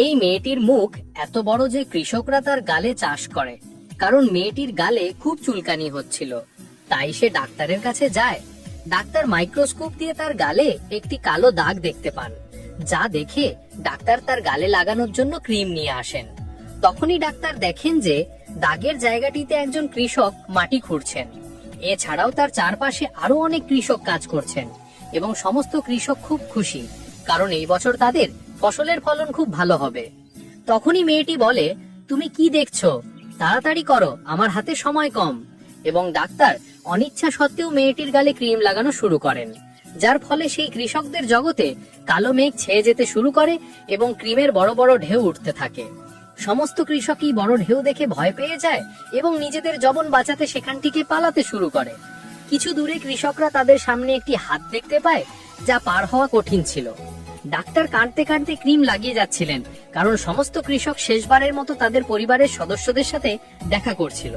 এই মেয়েটির মুখ এত বড় যে কৃষকরা তার গালে চাষ করে, কারণ মেয়েটির গালে খুব চুলকানি হচ্ছিল। তাই সে ডাক্তারের কাছে যায়। ডাক্তার মাইক্রোস্কোপ দিয়ে তার গালে একটি কালো দাগ দেখতে পান, যা দেখে ডাক্তার তার গালে লাগানোর জন্য ক্রিম নিয়ে আসেন। তখনই ডাক্তার দেখেন যে দাগের জায়গাটিতে একজন কৃষক মাটি খুঁড়ছেন। এছাড়াও তার চারপাশে আরো অনেক কৃষক কাজ করছেন এবং সমস্ত কৃষক খুব খুশি, কারণ এই বছর তাদের ফসলের ফলন খুব ভালো হবে। তখনই মেয়েটি বলে, তুমি কি দেখছো? তাড়াতাড়ি করো, আমার হাতে সময় কম। এবং ডাক্তার অনিচ্ছা সত্ত্বেও মেয়েটির গালে ক্রিম লাগানো শুরু করেন, যার ফলে সেই কৃষকদের জগতে কালো মেঘ ছেয়ে যেতে শুরু করে এবং ক্রিমের বড় বড় ঢেউ উঠতে থাকে। সমস্ত কৃষকই বড় ঢেউ দেখে ভয় পেয়ে যায় এবং নিজেদের জীবন বাঁচাতে সেখান থেকে পালাতে শুরু করে। কিছু দূরে কৃষকরা তাদের সামনে একটি হাত দেখতে পায়, যা পার হওয়া কঠিন ছিল। ডাক্তার কাঁদতে কাঁদতে ক্রিম লাগিয়ে যাচ্ছিলেন, কারণ সমস্ত কৃষক শেষবারের মতো তাদের পরিবারের সদস্যদের সাথে দেখা করছিল।